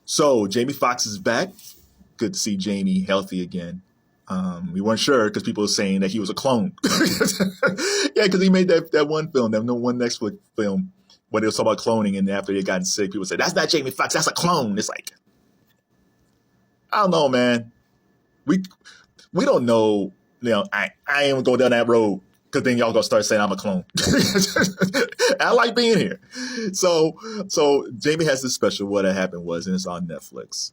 So Jamie Foxx is back. Good to see Jamie healthy again. We weren't sure because people were saying that he was a clone. Yeah, because he made that one film, that no one Netflix film, where they was talking about cloning, and after he had gotten sick, people said that's not Jamie Foxx, that's a clone. It's like, I don't know, man. We we don't know. I ain't gonna go down that road because then y'all gonna start saying I'm a clone. I like being here. So Jamie has this special. What had happened was, and it's on Netflix.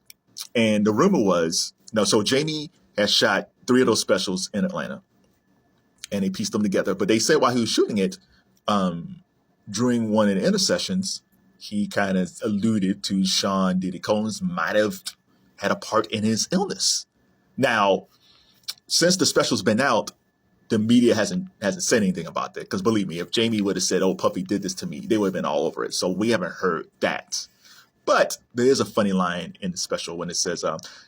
And the rumor was, no, so Jamie has shot three of those specials in Atlanta, and they pieced them together. But they said while he was shooting it, during one of the intercessions, he kind of alluded to Sean Diddy Combs might have had a part in his illness. Now, since the special's been out, the media hasn't said anything about that. Because believe me, if Jamie would have said, "Oh, Puffy did this to me," they would have been all over it. So we haven't heard that. But there is a funny line in the special when it says,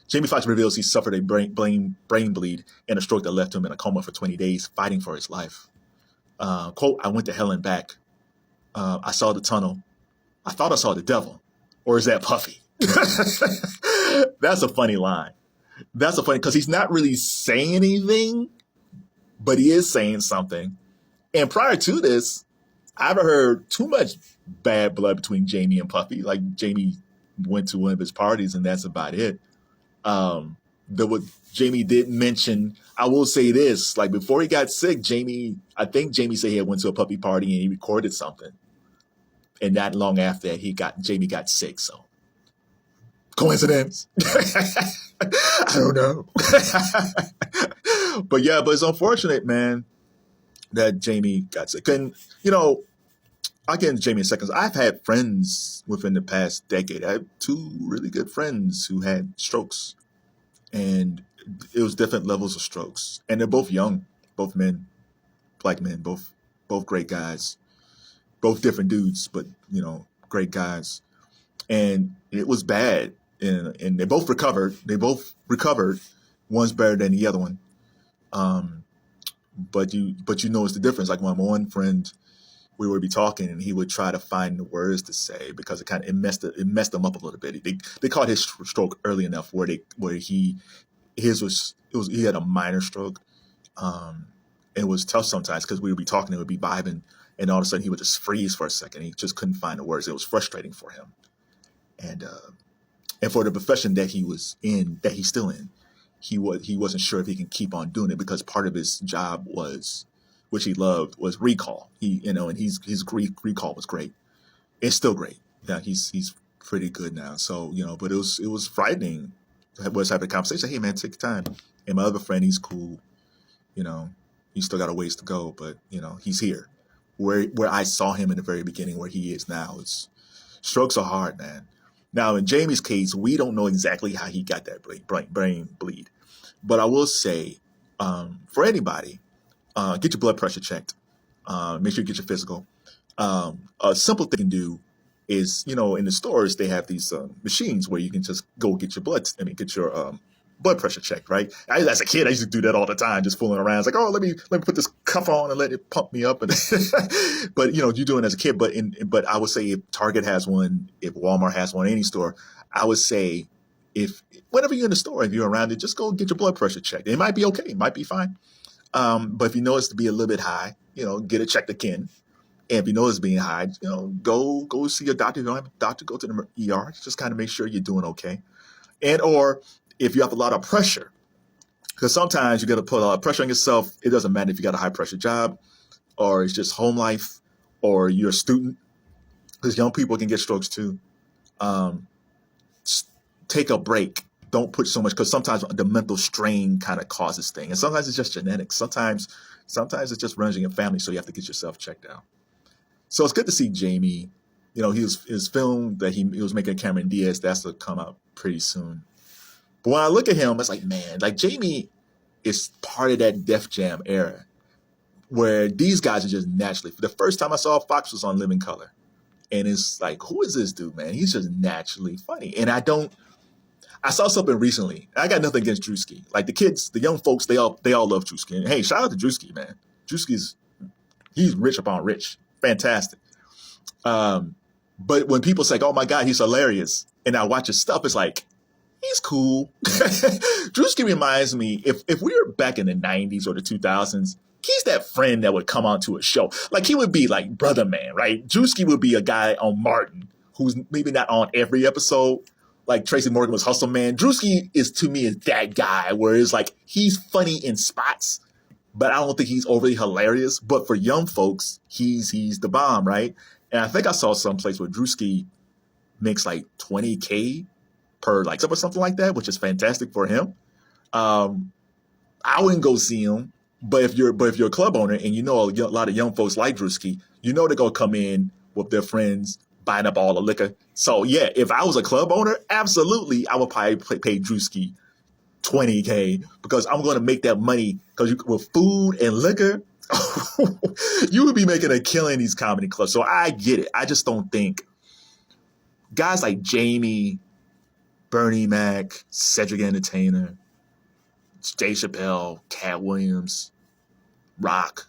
Jamie Foxx reveals he suffered a brain bleed and a stroke that left him in a coma for 20 days, fighting for his life. Quote, "I went to hell and back. I saw the tunnel. I thought I saw the devil. Or is that Puffy?" That's a funny line. That's a funny, because he's not really saying anything, but he is saying something. And prior to this, I haven't heard too much bad blood between Jamie and Puffy. Like, Jamie went to one of his parties, and that's about it. What Jamie did mention, I will say this: like, before he got sick, I think Jamie said he had went to a Puffy party and he recorded something, and not long after that, Jamie got sick. So, coincidence? I don't know. But yeah, but it's unfortunate, man, that Jamie got sick. And I'll get into Jamie in seconds. I've had friends within the past decade. I have two really good friends who had strokes, and it was different levels of strokes. And they're both young, both men, black men, both great guys, both different dudes, but great guys. And it was bad. And they both recovered. One's better than the other one. But you notice the difference. Like, my one friend, we would be talking, and he would try to find the words to say because it messed him up a little bit. They caught his stroke early enough where he had a minor stroke. It was tough sometimes because we would be talking, and would be vibing, and all of a sudden he would just freeze for a second. He just couldn't find the words. It was frustrating for him, and for the profession that he was in, that he's still in, he wasn't sure if he can keep on doing it because part of his job was, which he loved, was recall. And his recall was great. It's still great. Yeah, he's pretty good now. So but it was frightening. I was having a conversation. Hey man, take your time. And my other friend, he's cool. He's still got a ways to go, but he's here. Where I saw him in the very beginning, where he is now, strokes are hard, man. Now, in Jamie's case, we don't know exactly how he got that brain bleed. But I will say, for anybody, get your blood pressure checked. Make sure you get your physical. A simple thing you can do is, in the stores, they have these machines where you can just go get your blood pressure checked, right? As a kid, I used to do that all the time, just fooling around. It's like, oh, let me put this cuff on and let it pump me up. And but you do it as a kid. But I would say if Target has one, if Walmart has one, any store, I would say if whenever you're in the store, if you're around it, just go get your blood pressure checked. It might be okay, it might be fine. But if you know it's to be a little bit high, get it checked again. And if you know it's being high, go see your doctor. If you don't have a doctor, go to the ER. Just kind of make sure you're doing okay. Or if you have a lot of pressure, because sometimes you got to put a lot of pressure on yourself. It doesn't matter if you got a high pressure job or it's just home life or you're a student, because young people can get strokes too. Take a break. Don't put so much, because sometimes the mental strain kind of causes things. And sometimes it's just genetics. Sometimes it just runs in your family, so you have to get yourself checked out. So it's good to see Jamie. His film that he was making, Cameron Diaz, that's to come out pretty soon. But when I look at him, it's like, man, like, Jamie is part of that Def Jam era where these guys are just naturally. The first time I saw Fox was on Living Color. And it's like, who is this dude, man? He's just naturally funny. And I saw something recently. I got nothing against Drewski. Like, the kids, the young folks, they all love Drewski. And hey, shout out to Drewski, man. He's rich upon rich. Fantastic. But when people say, "Oh my God, he's hilarious," and I watch his stuff, it's like he's cool. Drewski reminds me if we were back in the '90s or the 2000s, he's that friend that would come onto a show. Like he would be like Brother Man, right? Drewski would be a guy on Martin who's maybe not on every episode. Like Tracy Morgan was Hustle Man. Drewski is to me is that guy where it's like he's funny in spots, but I don't think he's overly hilarious. But for young folks, he's the bomb, right? And I think I saw someplace where Drewski makes like 20K per like or something like that, which is fantastic for him. I wouldn't go see him, but if you're a club owner and you know a lot of young folks like Drewski, you know they're gonna come in with their friends buying up all the liquor. So yeah, if I was a club owner, absolutely, I would probably pay Drewski 20K because I'm going to make that money because with food and liquor, you would be making a killing in these comedy clubs. So I get it. I just don't think guys like Jamie, Bernie Mac, Cedric Entertainer, Dave Chappelle, Cat Williams, Rock.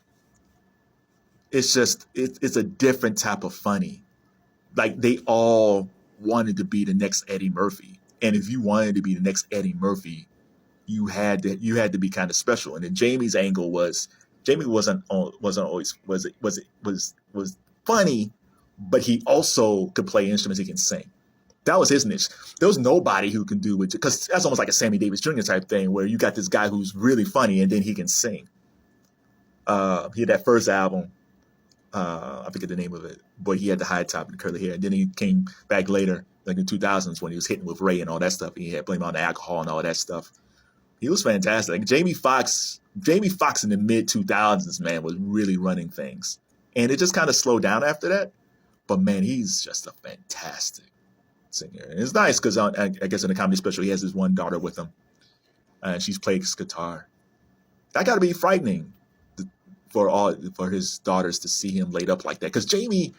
It's just, it's a different type of funny. Like they all wanted to be the next Eddie Murphy. And if you wanted to be the next Eddie Murphy, you had to be kind of special. And then Jamie's angle was Jamie wasn't always was funny, but he also could play instruments. He can sing. That was his niche. There was nobody who can do it because that's almost like a Sammy Davis Jr. type thing where you got this guy who's really funny and then he can sing. He had that first album. I forget the name of it, but he had the high top and the curly hair. And then he came back later, like in the 2000s when he was hitting with Ray and all that stuff. He had blame on the alcohol and all that stuff. He was fantastic. Like Jamie Foxx in the mid 2000s, man, was really running things. And it just kind of slowed down after that. But man, he's just a fantastic singer. And it's nice because I guess in the comedy special, he has his one daughter with him. And she's plays guitar. That got to be frightening for his daughters to see him laid up like that. Because Jamie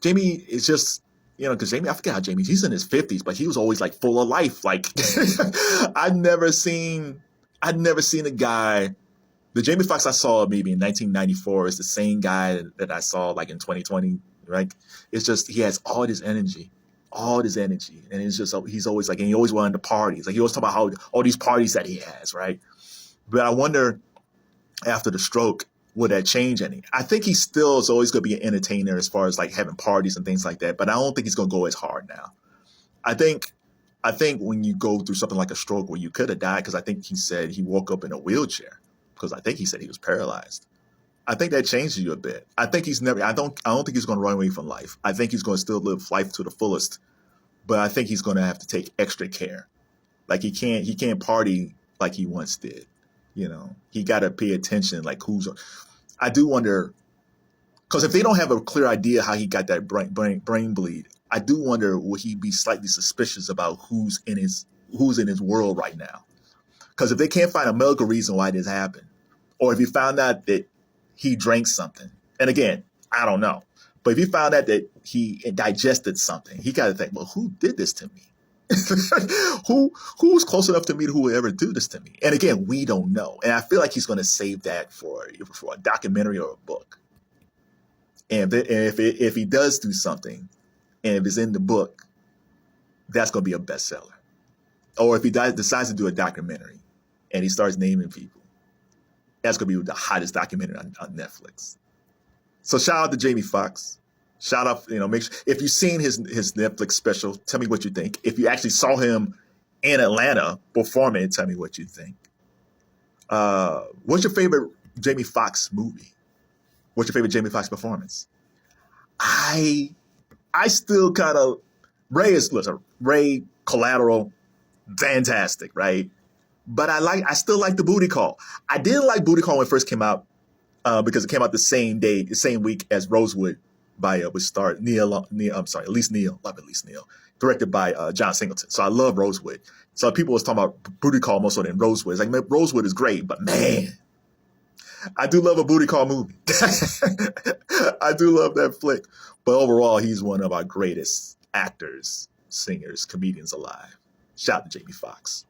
is just, because Jamie, I forget how Jamie, he's in his 50s, but he was always like full of life. Like I'd never seen a guy. The Jamie Foxx I saw maybe in 1994 is the same guy that I saw like in 2020, right? It's just, he has all this energy. And it's just, he's always like, and he always wanted to parties. Like he always talk about how all these parties that he has, right? But I wonder after the stroke, will that change any? I think he still is always going to be an entertainer as far as like having parties and things like that. But I don't think he's going to go as hard now. I think when you go through something like a stroke where you could have died, because I think he said he woke up in a wheelchair because I think he said he was paralyzed. I think that changes you a bit. I think I don't think he's going to run away from life. I think he's going to still live life to the fullest. But I think he's going to have to take extra care. Like he can't party like he once did. He got to pay attention. Like I do wonder, because if they don't have a clear idea how he got that brain bleed, I do wonder will he be slightly suspicious about who's in his world right now? Because if they can't find a medical reason why this happened, or if you found out that he drank something, and again, I don't know, but if you found out that he digested something, he got to think, well, who did this to me? Who's close enough to me who would ever do this to me? And again, we don't know. And I feel like he's going to save that for a documentary or a book. And if he does do something, and if it's in the book, that's going to be a bestseller. Or if he decides to do a documentary, and he starts naming people, that's going to be the hottest documentary on Netflix. So shout out to Jamie Foxx. Shout out, make sure if you've seen his Netflix special, tell me what you think. If you actually saw him in Atlanta performing, tell me what you think. What's your favorite Jamie Foxx movie? What's your favorite Jamie Foxx performance? I still kind of Ray Collateral, fantastic, right? But I still like the Booty Call. I didn't like Booty Call when it first came out because it came out the same week as Rosewood. Which starred Elise Neal, directed by John Singleton. So I love Rosewood. So people was talking about Booty Call more so than Rosewood. It's like, man, Rosewood is great, but man, I do love a Booty Call movie. I do love that flick. But overall, he's one of our greatest actors, singers, comedians alive. Shout out to Jamie Foxx.